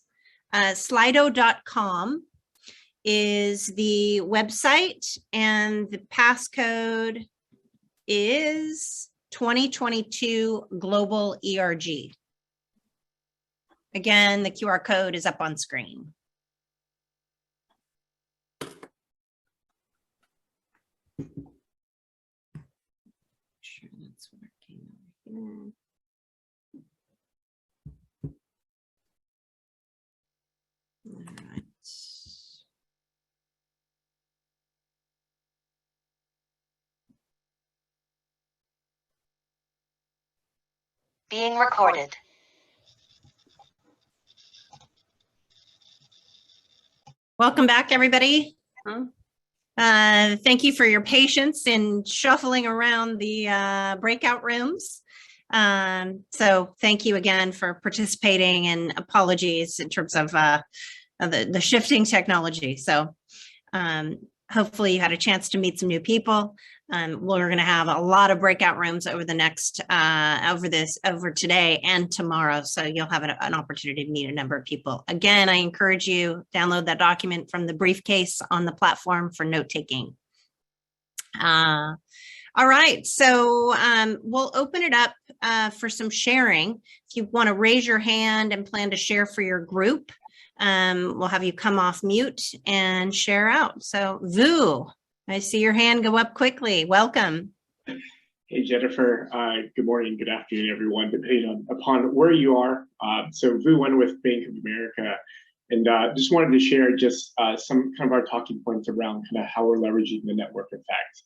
Slido.com is the website, and the passcode is 2022 Global ERG. Again, the QR code is up on screen. Sure, that's working over here. All right. Being recorded. Welcome back, everybody. Thank you for your patience in shuffling around the breakout rooms. So thank you again for participating, and apologies in terms of the shifting technology. So hopefully you had a chance to meet some new people. We're going to have a lot of breakout rooms over the next, over today and tomorrow. So you'll have an opportunity to meet a number of people. Again, I encourage you, download that document from the briefcase on the platform for note taking. All right, so we'll open it up for some sharing. If you want to raise your hand and plan to share for your group, we'll have you come off mute and share out. So Vu, I see your hand go up quickly. Welcome. Hey, Jennifer. Good morning, good afternoon, everyone, depending upon where you are. So Vu Wen with Bank of America, and just wanted to share just some kind of our talking points around kind of how we're leveraging the network effect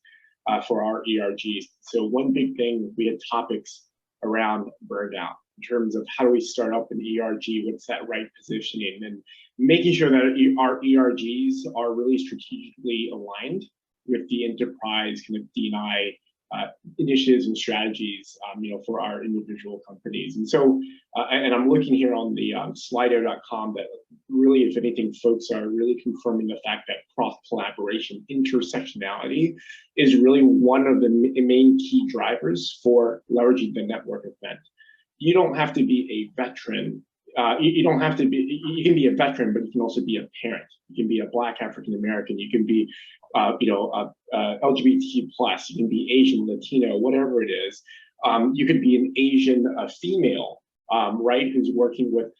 for our ERGs. So one big thing, we had topics around burnout in terms of how do we start up an ERG, what's that right positioning, and making sure that our ERGs are really strategically aligned with the enterprise kind of DEI initiatives and strategies, for our individual companies. And so, and I'm looking here on the slido.com that really, if anything, folks are really confirming the fact that cross-collaboration, intersectionality is really one of the main key drivers for leveraging the network event. You don't have to be a veteran. You don't have to be, you can be a veteran, but you can also be a parent. You can be a Black African American. You can be, LGBTQ+, you can be Asian, Latino, whatever it is. You could be an Asian female, right, who's working with,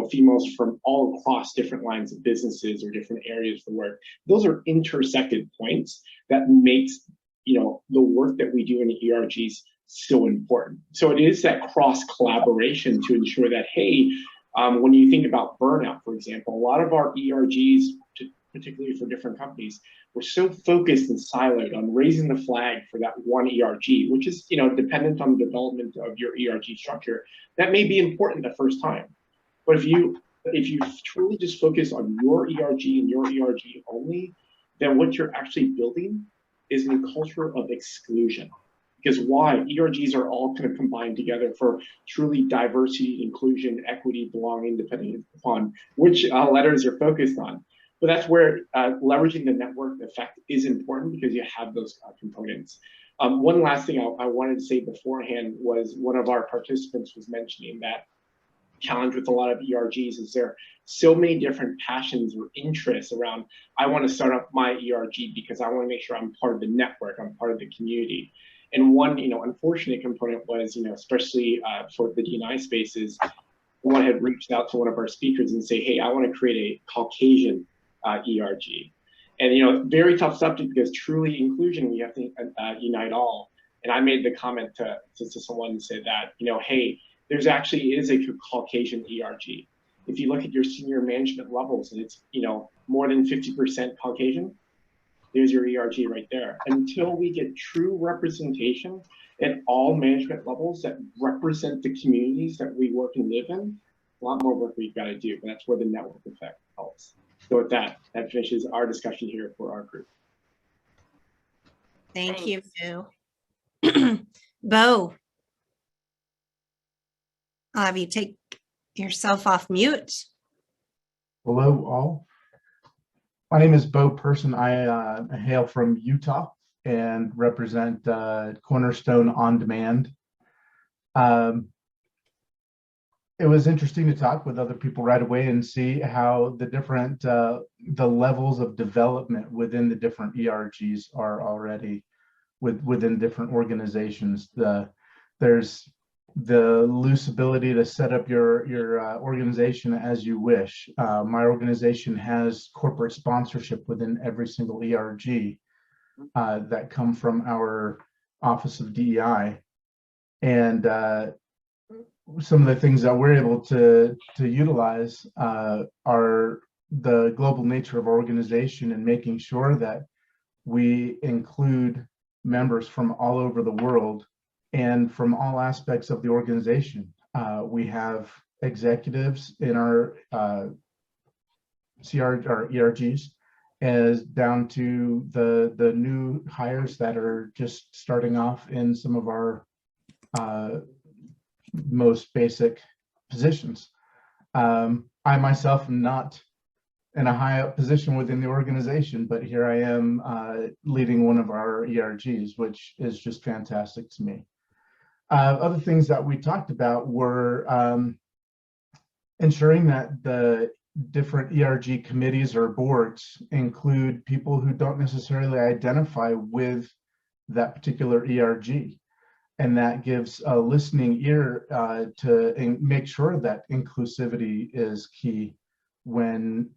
females from all across different lines of businesses or different areas for work. Those are intersected points that makes, the work that we do in the ERGs so important. So it is that cross collaboration to ensure that, hey, when you think about burnout, for example, a lot of our ERGs, particularly for different companies, we're so focused and siloed on raising the flag for that one ERG, which is, dependent on the development of your ERG structure. That may be important the first time, but if you truly just focus on your ERG and your ERG only, then what you're actually building is a culture of exclusion. Because why? ERGs are all kind of combined together for truly diversity, inclusion, equity, belonging, depending upon which letters you're focused on. But that's where leveraging the network effect is important, because you have those components. One last thing I wanted to say beforehand was one of our participants was mentioning that challenge with a lot of ERGs is there are so many different passions or interests around, I want to start up my ERG because I want to make sure I'm part of the network, I'm part of the community. And one, unfortunate component was, especially for the D&I spaces, one had reached out to one of our speakers and say, hey, I want to create a Caucasian ERG. And, very tough subject, because truly inclusion, we have to unite all. And I made the comment to someone and said that, hey, there's actually is a Caucasian ERG. If you look at your senior management levels and it's, more than 50% Caucasian, there's your ERG right there. Until we get true representation at all management levels that represent the communities that we work and live in, a lot more work we've got to do, but that's where the network effect helps. So with that finishes our discussion here for our group. Thank you, Vu. Bo, I'll have you take yourself off mute. Hello, all. My name is Bo Person. I hail from Utah and represent Cornerstone On Demand. It was interesting to talk with other people right away and see how the different the levels of development within the different ERGs are already within different organizations. There's the loose ability to set up your organization as you wish. My organization has corporate sponsorship within every single ERG that come from our Office of DEI, and some of the things that we're able to utilize are the global nature of our organization and making sure that we include members from all over the world and from all aspects of the organization. We have executives in our ERGs, as down to the new hires that are just starting off in some of our most basic positions. I myself am not in a high up position within the organization, but here I am leading one of our ERGs, which is just fantastic to me. Other things that we talked about were ensuring that the different ERG committees or boards include people who don't necessarily identify with that particular ERG. And that gives a listening ear to make sure that inclusivity is key when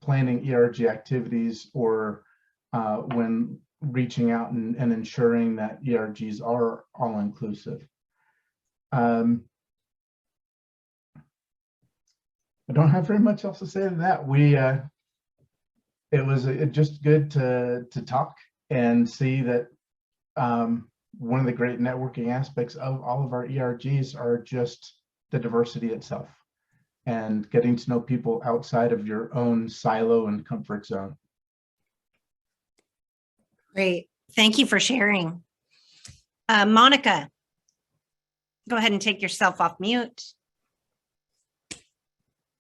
planning ERG activities or when reaching out and ensuring that ERGs are all inclusive. I don't have very much else to say than that. It was just good to talk and see that one of the great networking aspects of all of our ERGs are just the diversity itself and getting to know people outside of your own silo and comfort zone. Great. Thank you for sharing. Monica, go ahead and take yourself off mute.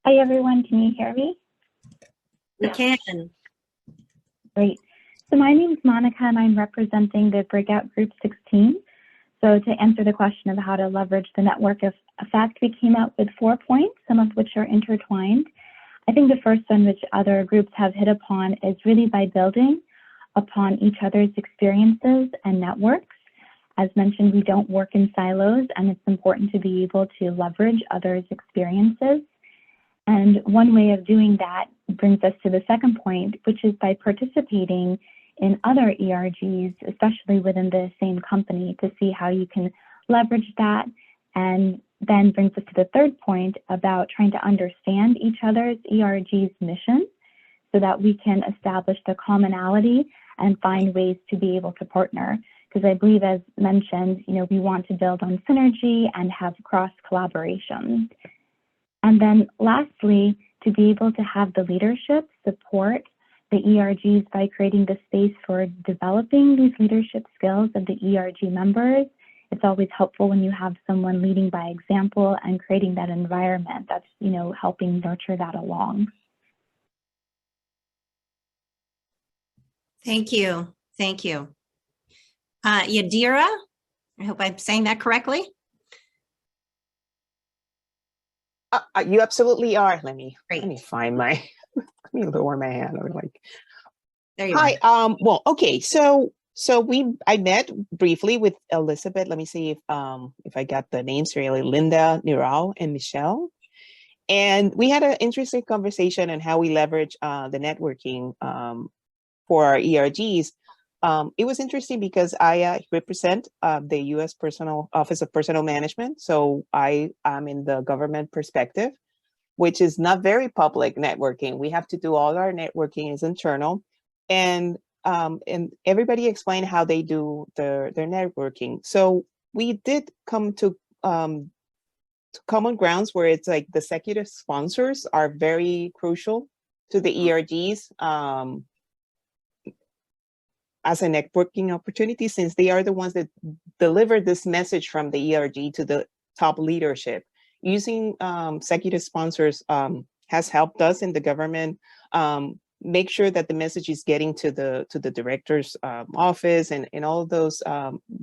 Hi, everyone. Can you hear me? We can. Great. So my name is Monica, and I'm representing the Breakout Group 16. So to answer the question of how to leverage the network effect, we came out with 4 points, some of which are intertwined. I think the first one, which other groups have hit upon, is really by building upon each other's experiences and networks. As mentioned, we don't work in silos, and it's important to be able to leverage others' experiences. And one way of doing that brings us to the second point, which is by participating in other ERGs, especially within the same company, to see how you can leverage that. And then brings us to the third point about trying to understand each other's ERG's mission so that we can establish the commonality and find ways to be able to partner. Because I believe, as mentioned, we want to build on synergy and have cross collaboration. And then lastly, to be able to have the leadership support the ERGs by creating the space for developing these leadership skills of the ERG members. It's always helpful when you have someone leading by example and creating that environment that's, helping nurture that along. Thank you. Thank you. Yadira, I hope I'm saying that correctly. You absolutely are. Let me find my, let me lower my hand. I was like, there you hi. are. Well, okay. So I met briefly with Elizabeth. Let me see if I got the names really, Linda, Nirao, and Michelle. And we had an interesting conversation on how we leverage the networking for our ERGs. It was interesting because I represent the U.S. Office of Personnel Management. So I am in the government perspective, which is not very public networking. We have to do all our networking is internal. And everybody explained how they do their networking. So we did come to common grounds where it's like the executive sponsors are very crucial to the ERGs. As a networking opportunity, since they are the ones that deliver this message from the ERG to the top leadership. Using executive sponsors has helped us in the government make sure that the message is getting to the director's office and all of those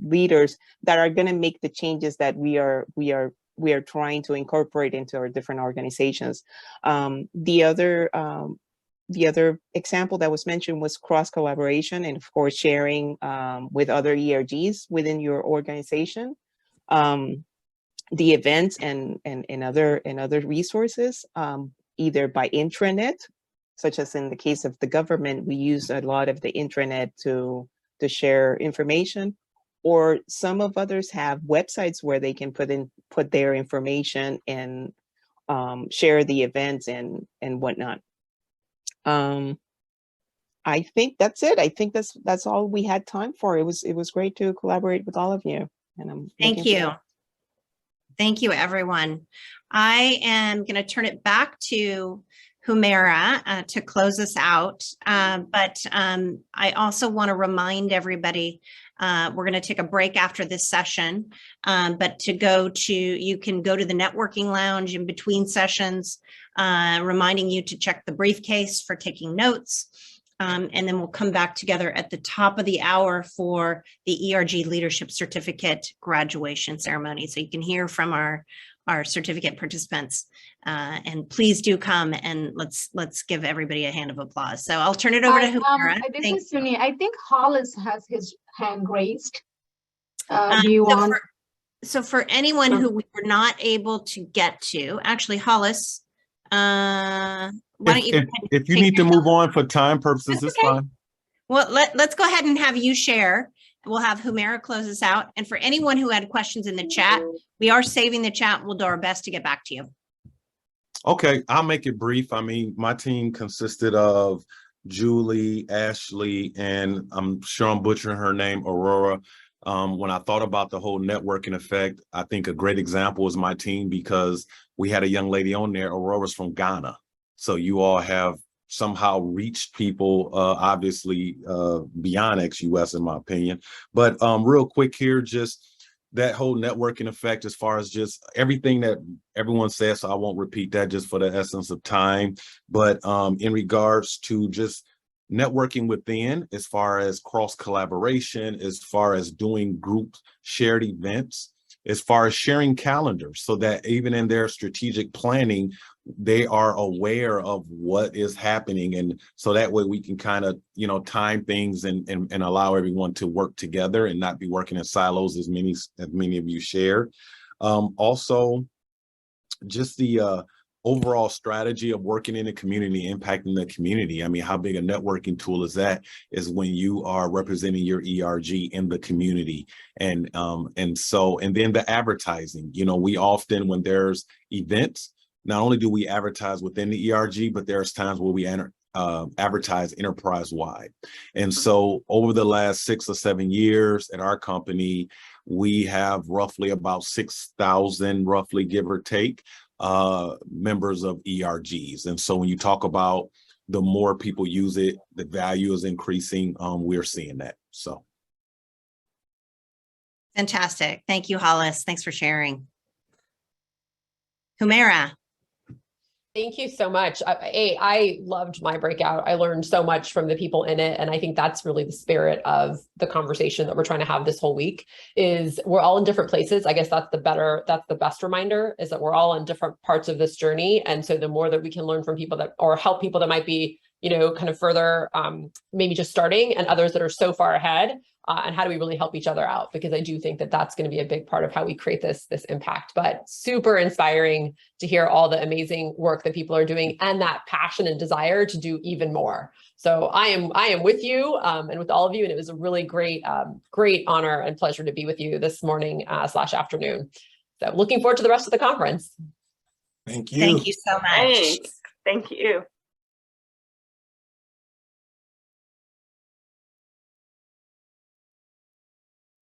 leaders that are going to make the changes that we are trying to incorporate into our different organizations. The other example that was mentioned was cross collaboration and, of course, sharing with other ERGs within your organization, the events and other resources, either by intranet, such as in the case of the government, we use a lot of the intranet to share information, or some of others have websites where they can put their information and share the events and whatnot. I think that's it. I think that's all we had time for. It was great to collaborate with all of you. And Thank you. Thank you, everyone. I am going to turn it back to Humera to close us out. But I also want to remind everybody, we're going to take a break after this session, but you can go to the networking lounge in between sessions, reminding you to check the briefcase for taking notes. And then we'll come back together at the top of the hour for the ERG Leadership Certificate graduation ceremony. So you can hear from our certificate participants. And please do come, and let's give everybody a hand of applause. So I'll turn it over to Humera. This is Suni. I think Hollis has his hand raised. Do you want? So for anyone who we were not able to get to, actually, Hollis, why don't you? If you need to move on for time purposes, it's fine. Well, let's go ahead and have you share. We'll have Humera close us out. And for anyone who had questions in the chat, we are saving the chat. We'll do our best to get back to you. Okay, I'll make it brief. I mean, my team consisted of Julie, Ashley, and I'm sure I'm butchering her name, Aurora. When I thought about the whole networking effect, I think a great example was my team, because we had a young lady on there. Aurora's from Ghana. So you all have somehow reached people, obviously beyond ex-US, in my opinion. But real quick here, just that whole networking effect, as far as just everything that everyone says, so I won't repeat that just for the essence of time. But in regards to just networking within, as far as cross collaboration, as far as doing group shared events, as far as sharing calendars, so that even in their strategic planning, they are aware of what is happening. And so that way we can kind of, time things and allow everyone to work together and not be working in silos, as many of you shared. Also, just the overall strategy of working in the community, impacting the community. I mean, how big a networking tool is that? Is when you are representing your ERG in the community. And then the advertising, we often, when there's events, not only do we advertise within the ERG, but there's times where we advertise enterprise-wide. And so over the last 6 or 7 years at our company, we have roughly about 6,000, roughly, give or take, members of ERGs. And so when you talk about the more people use it, the value is increasing. We're seeing that. So. Fantastic. Thank you, Hollis. Thanks for sharing. Humera. Thank you so much. I loved my breakout. I learned so much from the people in it. And I think that's really the spirit of the conversation that we're trying to have this whole week, is we're all in different places. I guess that's the best reminder, is that we're all in different parts of this journey. And so the more that we can learn from people that, or help people that might be, kind of further, maybe just starting, and others that are so far ahead, and how do we really help each other out? Because I do think that that's going to be a big part of how we create this impact. But super inspiring to hear all the amazing work that people are doing, and that passion and desire to do even more. So I am with you and with all of you, and it was a really great honor and pleasure to be with you this morning / afternoon. So looking forward to the rest of the conference. Thank you. Thank you so much. Thanks. Thank you.